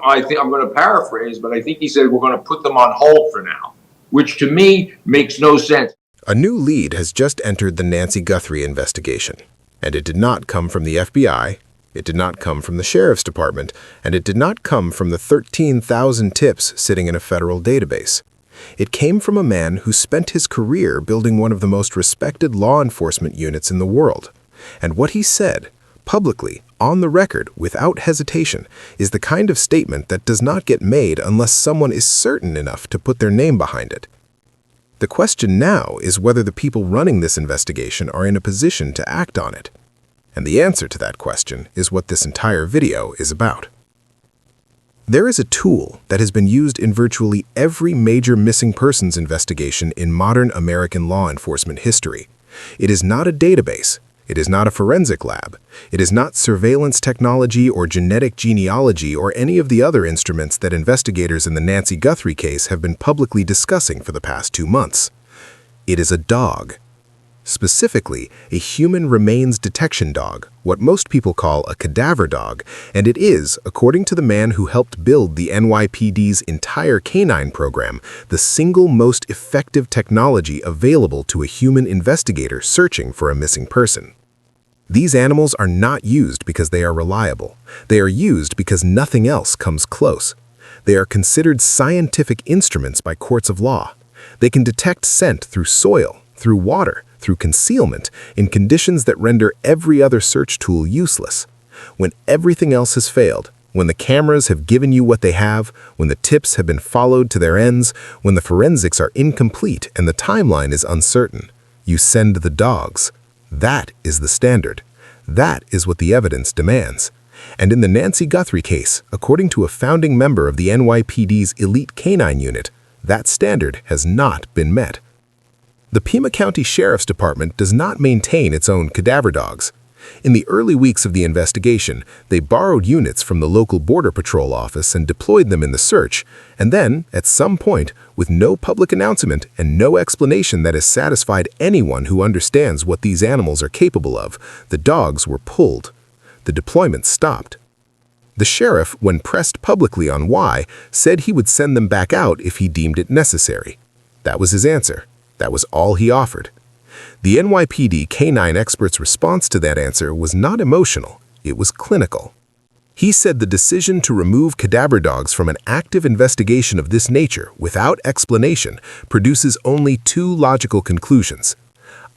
I think I'm going to paraphrase, but I think he said we're going to put them on hold for now, which to me makes no sense. A new lead has just entered the Nancy Guthrie investigation, and it did not come from the FBI, it did not come from the Sheriff's Department, and it did not come from the 13,000 tips sitting in a federal database. It came from a man who spent his career building one of the most respected law enforcement units in the world. And what he said, publicly, on the record, without hesitation, is the kind of statement that does not get made unless someone is certain enough to put their name behind it. The question now is whether the people running this investigation are in a position to act on it. And the answer to that question is what this entire video is about. There is a tool that has been used in virtually every major missing persons investigation in modern American law enforcement history. It is not a database. It is not a forensic lab. It is not surveillance technology or genetic genealogy or any of the other instruments that investigators in the Nancy Guthrie case have been publicly discussing for the past 2 months. It is a dog. Specifically, a human remains detection dog, what most people call a cadaver dog, and it is, according to the man who helped build the NYPD's entire K-9 program, the single most effective technology available to a human investigator searching for a missing person. These animals are not used because they are reliable. They are used because nothing else comes close. They are considered scientific instruments by courts of law. They can detect scent through soil, through water, through concealment, in conditions that render every other search tool useless. When everything else has failed, when the cameras have given you what they have, when the tips have been followed to their ends, when the forensics are incomplete and the timeline is uncertain, you send the dogs. That is the standard. That is what the evidence demands. And in the Nancy Guthrie case, according to a founding member of the NYPD's elite K-9 unit, that standard has not been met. The Pima County Sheriff's Department does not maintain its own cadaver dogs. In the early weeks of the investigation, they borrowed units from the local Border Patrol office and deployed them in the search, and then, at some point, with no public announcement and no explanation that has satisfied anyone who understands what these animals are capable of, the dogs were pulled. The deployment stopped. The sheriff, when pressed publicly on why, said he would send them back out if he deemed it necessary. That was his answer. That was all he offered. The NYPD K-9 expert's response to that answer was not emotional, it was clinical. He said the decision to remove cadaver dogs from an active investigation of this nature without explanation produces only 2 logical conclusions.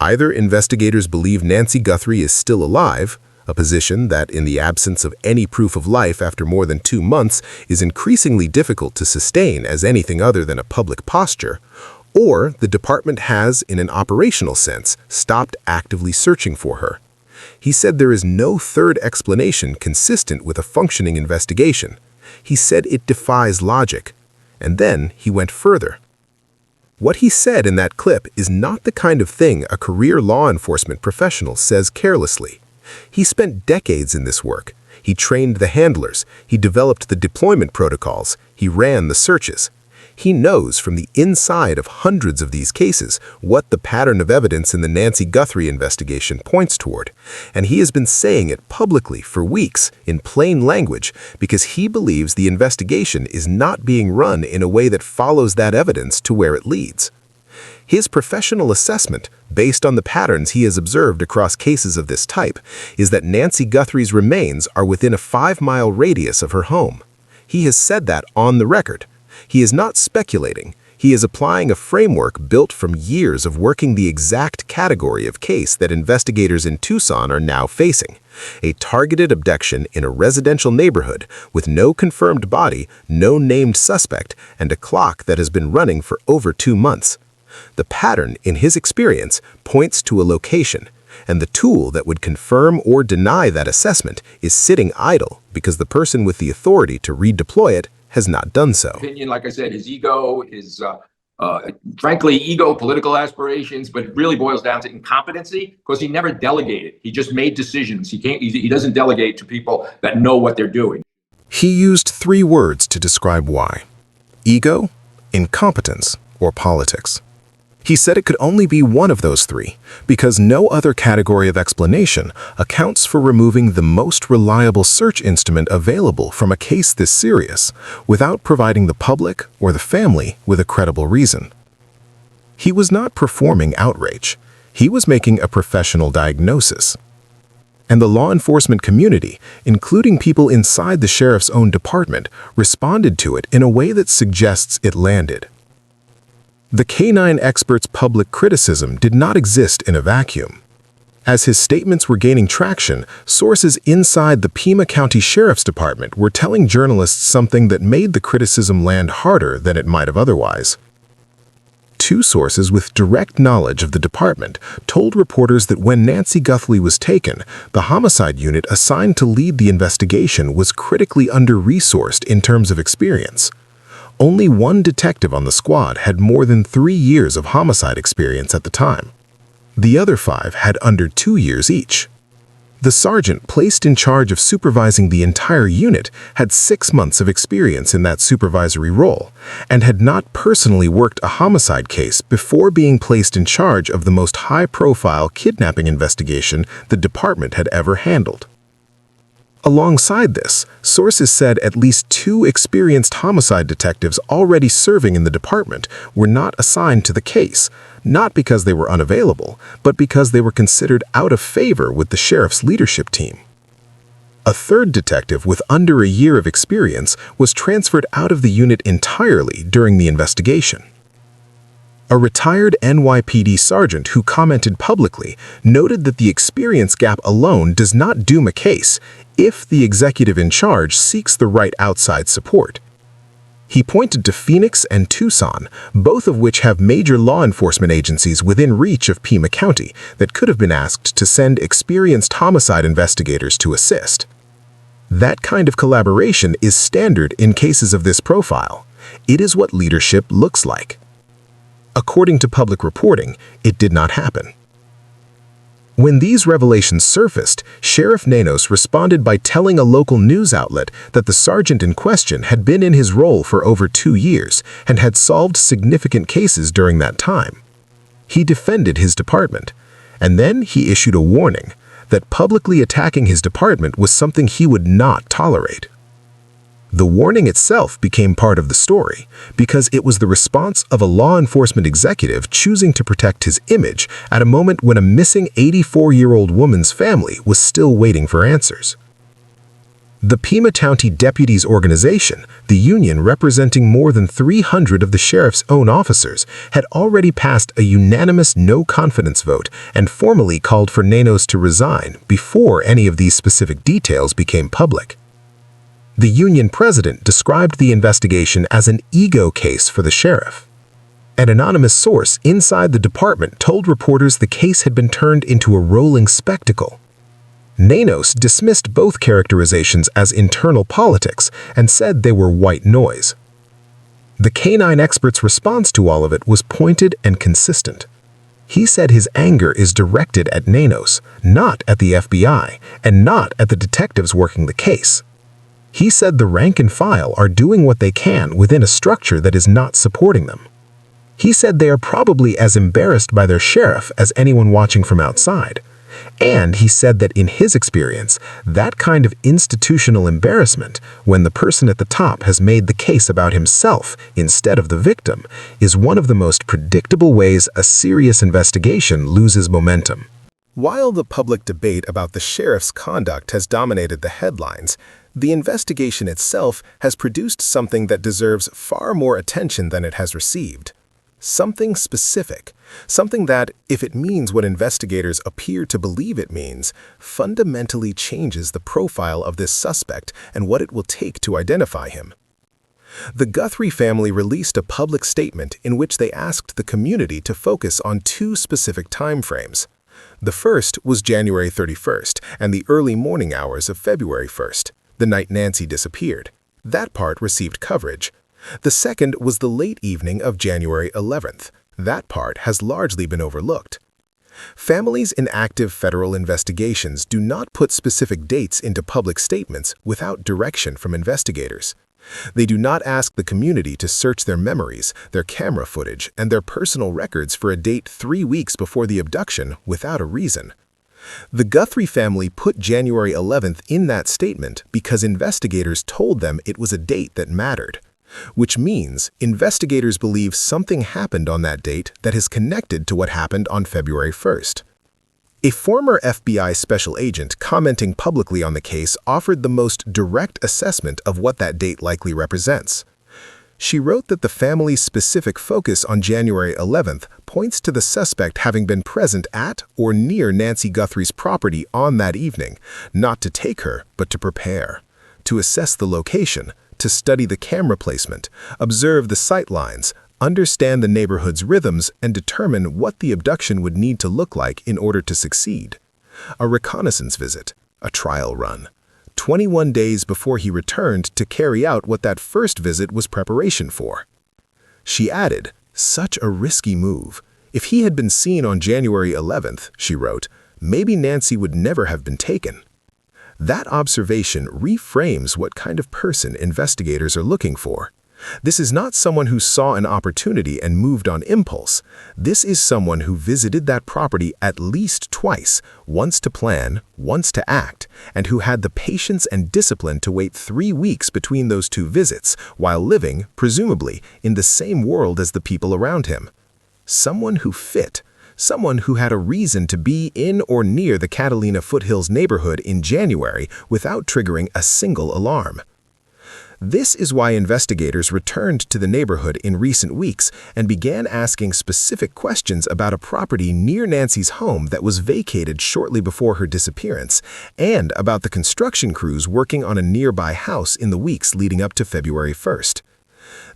Either investigators believe Nancy Guthrie is still alive, a position that, in the absence of any proof of life after more than 2 months, is increasingly difficult to sustain as anything other than a public posture, or the department has, in an operational sense, stopped actively searching for her. He said there is no third explanation consistent with a functioning investigation. He said it defies logic. And then he went further. What he said in that clip is not the kind of thing a career law enforcement professional says carelessly. He spent decades in this work. He trained the handlers. He developed the deployment protocols. He ran the searches. He knows from the inside of hundreds of these cases what the pattern of evidence in the Nancy Guthrie investigation points toward, and he has been saying it publicly for weeks in plain language because he believes the investigation is not being run in a way that follows that evidence to where it leads. His professional assessment, based on the patterns he has observed across cases of this type, is that Nancy Guthrie's remains are within a 5-mile radius of her home. He has said that on the record. He is not speculating. He is applying a framework built from years of working the exact category of case that investigators in Tucson are now facing: a targeted abduction in a residential neighborhood with no confirmed body, no named suspect, and a clock that has been running for over 2 months. The pattern, in his experience, points to a location, and the tool that would confirm or deny that assessment is sitting idle because the person with the authority to redeploy it has not done so. Opinion, like I said, his ego, his frankly, ego, political aspirations, but it really boils down to incompetency because he never delegated. He just made decisions. He doesn't delegate to people that know what they're doing. He used 3 words to describe why: ego, incompetence, or politics. He said it could only be one of those three, because no other category of explanation accounts for removing the most reliable search instrument available from a case this serious without providing the public or the family with a credible reason. He was not performing outrage. He was making a professional diagnosis. And the law enforcement community, including people inside the sheriff's own department, responded to it in a way that suggests it landed. The K-9 expert's public criticism did not exist in a vacuum. As his statements were gaining traction, sources inside the Pima County Sheriff's Department were telling journalists something that made the criticism land harder than it might have otherwise. Two sources with direct knowledge of the department told reporters that when Nancy Guthrie was taken, the homicide unit assigned to lead the investigation was critically under-resourced in terms of experience. Only one detective on the squad had more than 3 years of homicide experience at the time. The other 5 had under 2 years each. The sergeant placed in charge of supervising the entire unit had 6 months of experience in that supervisory role and had not personally worked a homicide case before being placed in charge of the most high-profile kidnapping investigation the department had ever handled. Alongside this, sources said at least 2 experienced homicide detectives already serving in the department were not assigned to the case, not because they were unavailable, but because they were considered out of favor with the sheriff's leadership team. A third detective with under a year of experience was transferred out of the unit entirely during the investigation. A retired NYPD sergeant who commented publicly noted that the experience gap alone does not doom a case if the executive in charge seeks the right outside support. He pointed to Phoenix and Tucson, both of which have major law enforcement agencies within reach of Pima County that could have been asked to send experienced homicide investigators to assist. That kind of collaboration is standard in cases of this profile. It is what leadership looks like. According to public reporting, it did not happen. When these revelations surfaced, Sheriff Nanos responded by telling a local news outlet that the sergeant in question had been in his role for over 2 years and had solved significant cases during that time. He defended his department, and then he issued a warning that publicly attacking his department was something he would not tolerate. The warning itself became part of the story because it was the response of a law enforcement executive choosing to protect his image at a moment when a missing 84-year-old woman's family was still waiting for answers. The Pima County Deputies Organization, the union representing more than 300 of the sheriff's own officers, had already passed a unanimous no-confidence vote and formally called for Nanos to resign before any of these specific details became public. The union president described the investigation as an ego case for the sheriff. An anonymous source inside the department told reporters the case had been turned into a rolling spectacle. Nanos dismissed both characterizations as internal politics and said they were white noise. The K-9 expert's response to all of it was pointed and consistent. He said his anger is directed at Nanos, not at the FBI, and not at the detectives working the case. He said the rank and file are doing what they can within a structure that is not supporting them. He said they are probably as embarrassed by their sheriff as anyone watching from outside. And he said that in his experience, that kind of institutional embarrassment, when the person at the top has made the case about himself instead of the victim, is one of the most predictable ways a serious investigation loses momentum. While the public debate about the sheriff's conduct has dominated the headlines, the investigation itself has produced something that deserves far more attention than it has received. Something specific, something that, if it means what investigators appear to believe it means, fundamentally changes the profile of this suspect and what it will take to identify him. The Guthrie family released a public statement in which they asked the community to focus on 2 specific time frames. The first was January 31st and the early morning hours of February 1st, the night Nancy disappeared. That part received coverage. The second was the late evening of January 11th. That part has largely been overlooked. Families in active federal investigations do not put specific dates into public statements without direction from investigators. They do not ask the community to search their memories, their camera footage, and their personal records for a date 3 weeks before the abduction without a reason. The Guthrie family put January 11th in that statement because investigators told them it was a date that mattered, which means investigators believe something happened on that date that is connected to what happened on February 1st. A former FBI special agent commenting publicly on the case offered the most direct assessment of what that date likely represents. She wrote that the family's specific focus on January 11th points to the suspect having been present at or near Nancy Guthrie's property on that evening, not to take her, but to prepare, to assess the location, to study the camera placement, observe the sight lines, understand the neighborhood's rhythms, and determine what the abduction would need to look like in order to succeed. A reconnaissance visit, a trial run. 21 days before he returned to carry out what that first visit was preparation for. She added, such a risky move. If he had been seen on January 11th, she wrote, maybe Nancy would never have been taken. That observation reframes what kind of person investigators are looking for. This is not someone who saw an opportunity and moved on impulse. This is someone who visited that property at least twice, once to plan, once to act, and who had the patience and discipline to wait 3 weeks between those 2 visits, while living, presumably, in the same world as the people around him. Someone who fit. Someone who had a reason to be in or near the Catalina Foothills neighborhood in January without triggering a single alarm. This is why investigators returned to the neighborhood in recent weeks and began asking specific questions about a property near Nancy's home that was vacated shortly before her disappearance, and about the construction crews working on a nearby house in the weeks leading up to February 1st.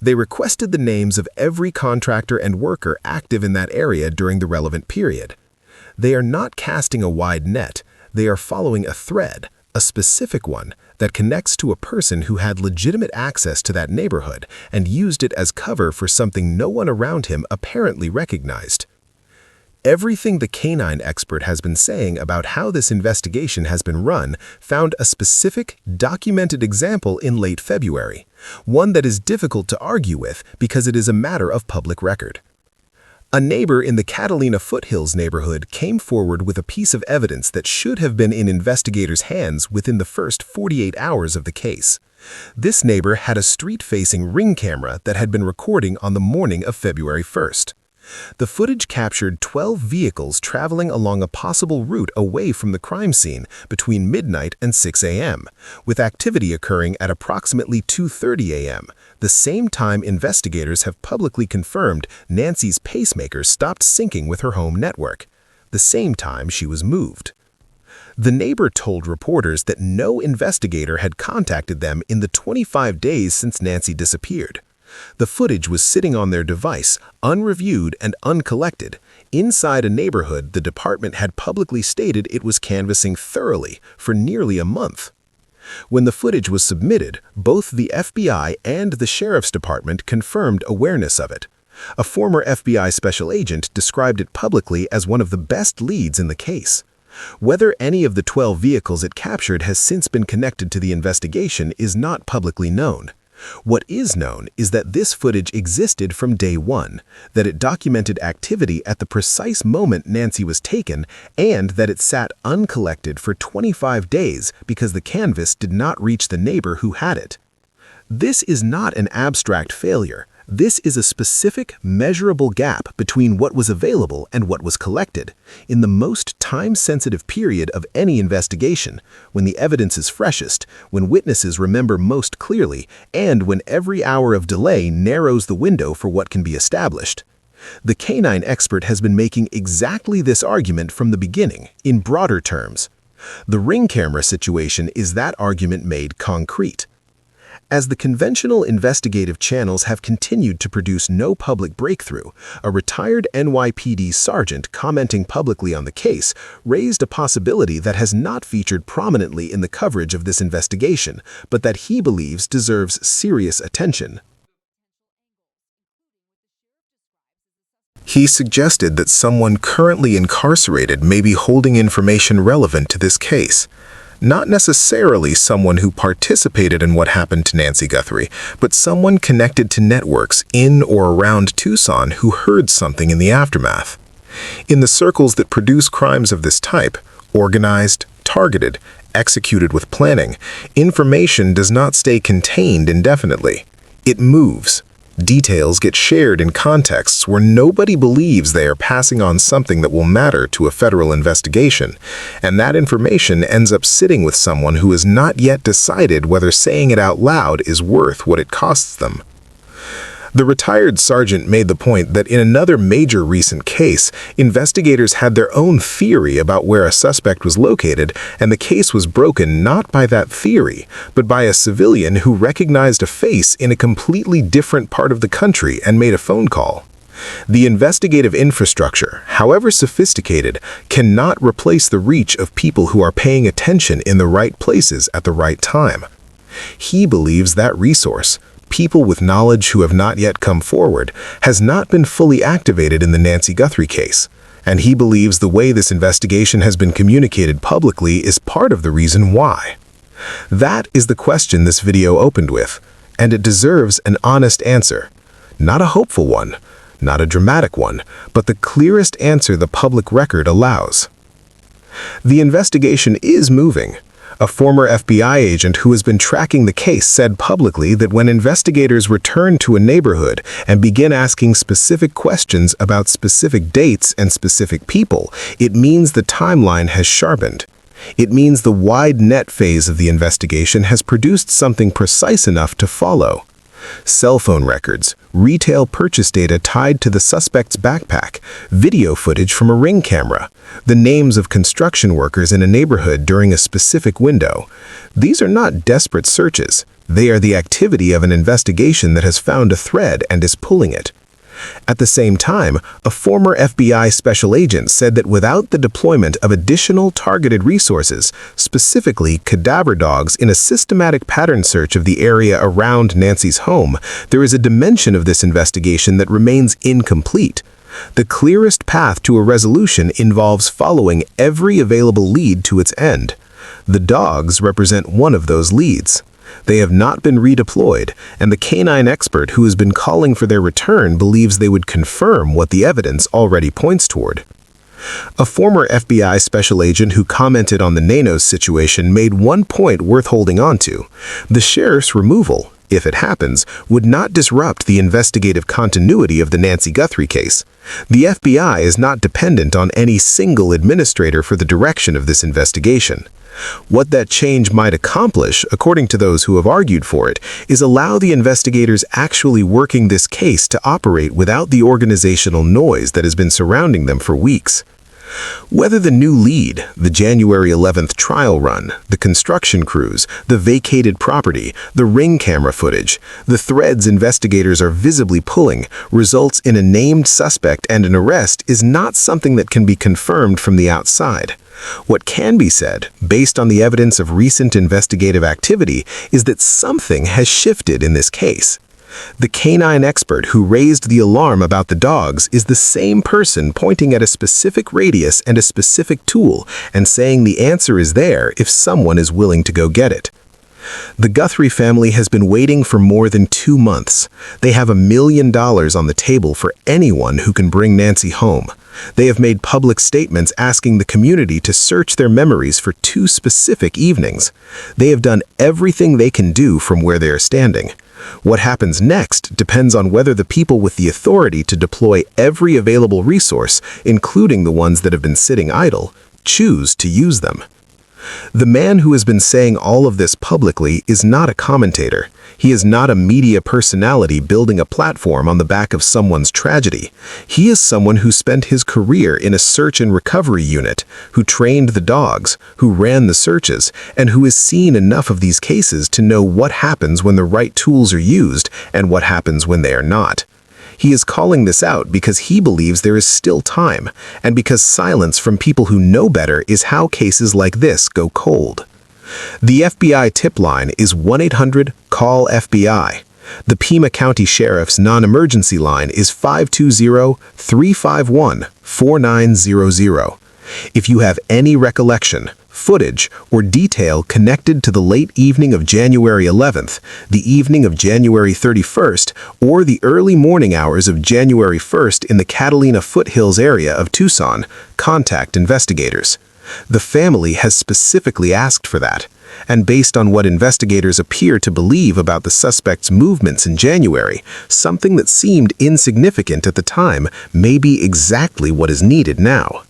They requested the names of every contractor and worker active in that area during the relevant period. They are not casting a wide net, they are following a thread, a specific one, that connects to a person who had legitimate access to that neighborhood and used it as cover for something no one around him apparently recognized. Everything the k-9 expert has been saying about how this investigation has been run found a specific, documented example in late February, one that is difficult to argue with because it is a matter of public record. A neighbor in the Catalina Foothills neighborhood came forward with a piece of evidence that should have been in investigators' hands within the first 48 hours of the case. This neighbor had a street-facing ring camera that had been recording on the morning of February 1st. The footage captured 12 vehicles traveling along a possible route away from the crime scene between midnight and 6 a.m., with activity occurring at approximately 2:30 a.m., the same time investigators have publicly confirmed Nancy's pacemaker stopped syncing with her home network, the same time she was moved. The neighbor told reporters that no investigator had contacted them in the 25 days since Nancy disappeared. The footage was sitting on their device, unreviewed and uncollected, inside a neighborhood the department had publicly stated it was canvassing thoroughly for nearly a month. When the footage was submitted, both the FBI and the Sheriff's Department confirmed awareness of it. A former FBI special agent described it publicly as one of the best leads in the case. Whether any of the 12 vehicles it captured has since been connected to the investigation is not publicly known. What is known is that this footage existed from day one, that it documented activity at the precise moment Nancy was taken, and that it sat uncollected for 25 days because the canvas did not reach the neighbor who had it. This is not an abstract failure. This is a specific, measurable gap between what was available and what was collected, in the most time-sensitive period of any investigation, when the evidence is freshest, when witnesses remember most clearly, and when every hour of delay narrows the window for what can be established. The k-9 expert has been making exactly this argument from the beginning, in broader terms. The ring camera situation is that argument made concrete. As the conventional investigative channels have continued to produce no public breakthrough, a retired NYPD sergeant commenting publicly on the case raised a possibility that has not featured prominently in the coverage of this investigation, but that he believes deserves serious attention. He suggested that someone currently incarcerated may be holding information relevant to this case. Not necessarily someone who participated in what happened to Nancy Guthrie, but someone connected to networks in or around Tucson who heard something in the aftermath. In the circles that produce crimes of this type, organized, targeted, executed with planning, information does not stay contained indefinitely. It moves. Details get shared in contexts where nobody believes they are passing on something that will matter to a federal investigation, and that information ends up sitting with someone who has not yet decided whether saying it out loud is worth what it costs them. The retired sergeant made the point that in another major recent case, investigators had their own theory about where a suspect was located, and the case was broken not by that theory, but by a civilian who recognized a face in a completely different part of the country and made a phone call. The investigative infrastructure, however sophisticated, cannot replace the reach of people who are paying attention in the right places at the right time. He believes that resource, people with knowledge who have not yet come forward, has not been fully activated in the Nancy Guthrie case, and he believes the way this investigation has been communicated publicly is part of the reason why. That is the question this video opened with, and it deserves an honest answer. Not a hopeful one, not a dramatic one, but the clearest answer the public record allows. The investigation is moving. A former FBI agent who has been tracking the case said publicly that when investigators return to a neighborhood and begin asking specific questions about specific dates and specific people, it means the timeline has sharpened. It means the wide net phase of the investigation has produced something precise enough to follow. Cell phone records, retail purchase data tied to the suspect's backpack, video footage from a Ring camera, the names of construction workers in a neighborhood during a specific window. These are not desperate searches. They are the activity of an investigation that has found a thread and is pulling it. At the same time, a former FBI special agent said that without the deployment of additional targeted resources, specifically cadaver dogs in a systematic pattern search of the area around Nancy's home, there is a dimension of this investigation that remains incomplete. The clearest path to a resolution involves following every available lead to its end. The dogs represent one of those leads. They have not been redeployed, and the k-9 expert who has been calling for their return believes they would confirm what the evidence already points toward. A former FBI special agent who commented on the Nanos situation made one point worth holding on to. The sheriff's removal, if it happens, would not disrupt the investigative continuity of the Nancy Guthrie case. The FBI is not dependent on any single administrator for the direction of this investigation. What that change might accomplish, according to those who have argued for it, is allow the investigators actually working this case to operate without the organizational noise that has been surrounding them for weeks. Whether the new lead, the January 11th trial run, the construction crews, the vacated property, the Ring camera footage, the threads investigators are visibly pulling, results in a named suspect and an arrest is not something that can be confirmed from the outside. What can be said, based on the evidence of recent investigative activity, is that something has shifted in this case. The k-9 expert who raised the alarm about the dogs is the same person pointing at a specific radius and a specific tool and saying the answer is there if someone is willing to go get it. The Guthrie family has been waiting for more than 2 months. They have $1 million on the table for anyone who can bring Nancy home. They have made public statements asking the community to search their memories for 2 specific evenings. They have done everything they can do from where they are standing. What happens next depends on whether the people with the authority to deploy every available resource, including the ones that have been sitting idle, choose to use them. The man who has been saying all of this publicly is not a commentator. He is not a media personality building a platform on the back of someone's tragedy. He is someone who spent his career in a search and recovery unit, who trained the dogs, who ran the searches, and who has seen enough of these cases to know what happens when the right tools are used and what happens when they are not. He is calling this out because he believes there is still time, and because silence from people who know better is how cases like this go cold. The FBI tip line is 1-800-CALL-FBI. The Pima County Sheriff's non-emergency line is 520-351-4900. If you have any recollection, footage, or detail connected to the late evening of January 11th, the evening of January 31st, or the early morning hours of January 1st in the Catalina foothills area of Tucson, contact investigators. The family has specifically asked for that, and based on what investigators appear to believe about the suspect's movements in January, something that seemed insignificant at the time may be exactly what is needed now.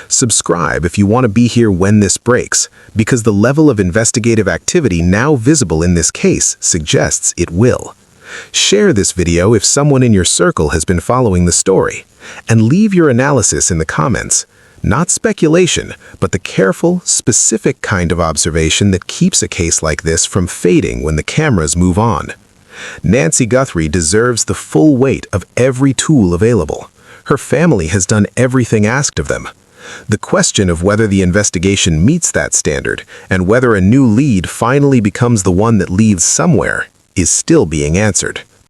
Subscribe if you want to be here when this breaks, because the level of investigative activity now visible in this case suggests it will. Share this video if someone in your circle has been following the story, and leave your analysis in the comments. Not speculation, but the careful, specific kind of observation that keeps a case like this from fading when the cameras move on. Nancy Guthrie deserves the full weight of every tool available. Her family has done everything asked of them. The question of whether the investigation meets that standard and whether a new lead finally becomes the one that leads somewhere is still being answered.